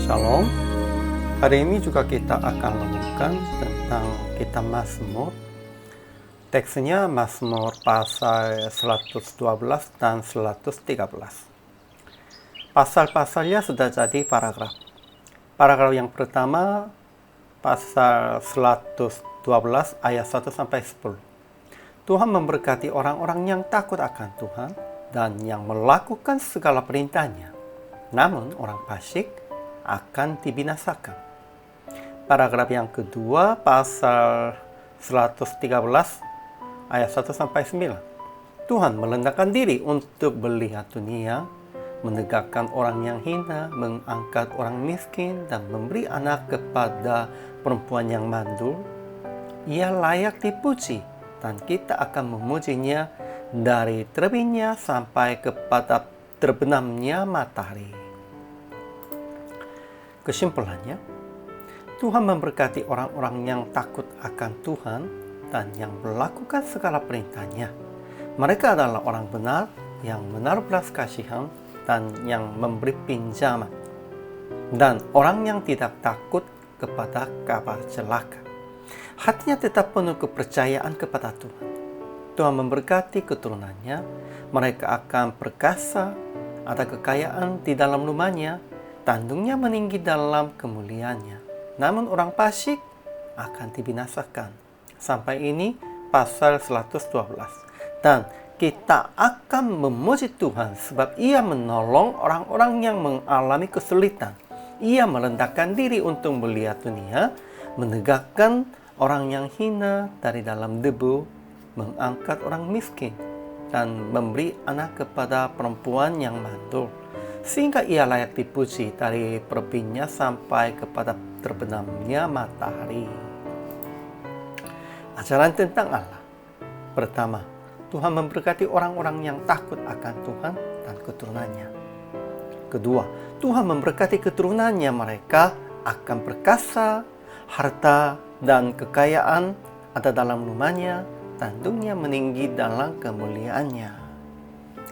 Shalom. Hari ini juga kita akan menemukan tentang kitab Mazmur. Teksnya Mazmur pasal 112 dan 113. Pasal-pasalnya sudah jadi paragraf. Paragraf yang pertama pasal 112 ayat 1 sampai 10. Tuhan memberkati orang-orang yang takut akan Tuhan dan yang melakukan segala perintahnya. Namun orang fasik akan dibinasakan. Paragraf yang kedua pasal 113 ayat 1 sampai 9. Tuhan merendahkan diri untuk melihat dunia, menegakkan orang yang hina, mengangkat orang miskin, dan memberi anak kepada perempuan yang mandul. Ia layak dipuji, dan kita akan memujinya dari terbitnya sampai kepada terbenamnya matahari. Kesimpulannya, Tuhan memberkati orang-orang yang takut akan Tuhan dan yang melakukan segala perintahnya. Mereka adalah orang benar yang menaruh belas kasihan dan yang memberi pinjaman, dan orang yang tidak takut kepada kabar celaka. Hatinya tetap penuh kepercayaan kepada Tuhan. Tuhan memberkati keturunannya. Mereka akan perkasa, ada kekayaan di dalam rumahnya, tandungnya meninggi dalam kemuliaannya. Namun orang fasik akan dibinasakan. Sampai ini pasal 112. Dan kita akan memuji Tuhan sebab Ia menolong orang-orang yang mengalami kesulitan. Ia merendahkan diri untuk melihat dunia, menegakkan orang yang hina dari dalam debu, mengangkat orang miskin, dan memberi anak kepada perempuan yang mandul, sehingga ia layak dipuji dari terbitnya sampai kepada terbenamnya matahari. Ajaran tentang Allah. Pertama, Tuhan memberkati orang-orang yang takut akan Tuhan dan keturunannya. Kedua, Tuhan memberkati keturunannya, mereka akan perkasa, harta dan kekayaan ada dalam rumahnya, tandungnya meninggi dalam kemuliaannya.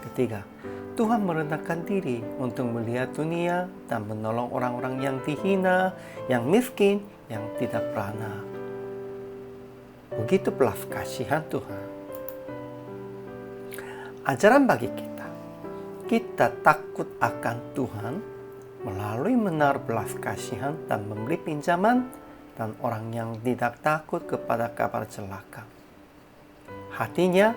Ketiga, Tuhan merendahkan diri untuk melihat dunia dan menolong orang-orang yang dihina, yang miskin, yang tidak beranak. Begitu belas kasihan Tuhan. Ajaran bagi kita. Kita takut akan Tuhan melalui menaruh belas kasihan dan memberi pinjaman, dan orang yang tidak takut kepada kabar celaka. Hatinya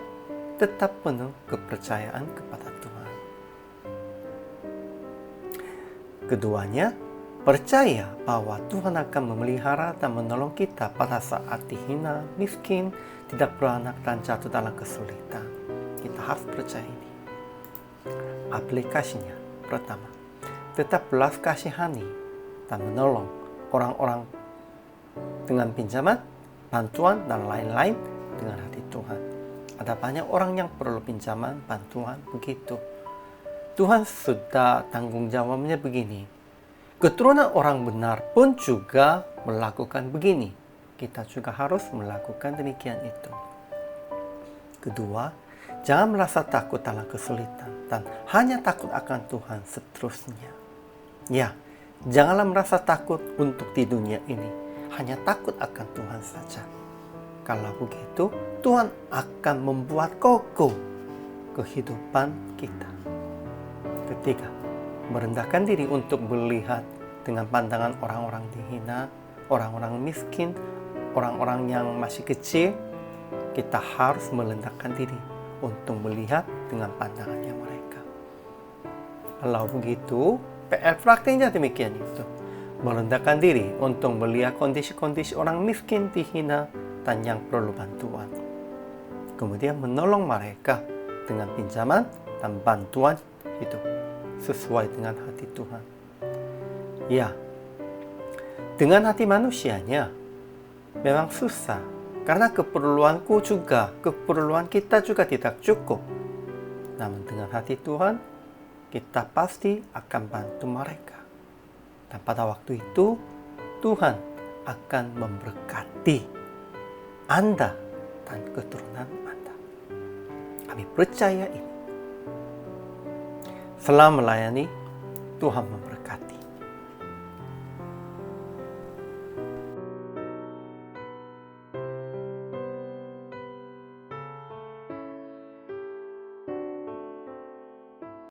tetap penuh kepercayaan kepada Tuhan. Keduanya, percaya bahwa Tuhan akan memelihara dan menolong kita pada saat dihina, miskin, tidak beranak, dan jatuh dalam kesulitan. Kita harus percaya ini. Aplikasinya, pertama, tetap belas kasihani dan menolong orang-orang dengan pinjaman, bantuan, dan lain-lain dengan hati Tuhan. Ada banyak orang yang perlu pinjaman, bantuan, begitu. Tuhan sudah tanggung jawabnya begini. Keturunan orang benar pun juga melakukan begini. Kita juga harus melakukan demikian itu. Kedua, jangan merasa takut dalam kesulitan dan hanya takut akan Tuhan seterusnya. Ya, janganlah merasa takut untuk di dunia ini. Hanya takut akan Tuhan saja. Kalau begitu, Tuhan akan membuat kokoh kehidupan kita. Ketiga, merendahkan diri untuk melihat dengan pandangan orang-orang dihina, orang-orang miskin, orang-orang yang masih kecil. Kita harus merendahkan diri untuk melihat dengan pandangannya mereka. Kalau begitu, PR praktiknya demikian itu. Merendahkan diri untuk melihat kondisi-kondisi orang miskin, dihina, dan yang perlu bantuan. Kemudian menolong mereka dengan pinjaman dan bantuan itu sesuai dengan hati Tuhan. Ya, dengan hati manusianya memang susah, karena keperluan kita juga tidak cukup. Namun dengan hati Tuhan, kita pasti akan bantu mereka. Dan pada waktu itu, Tuhan akan memberkati Anda dan keturunan Anda. Kami percaya ini. Setelah melayani, Tuhan memberkati.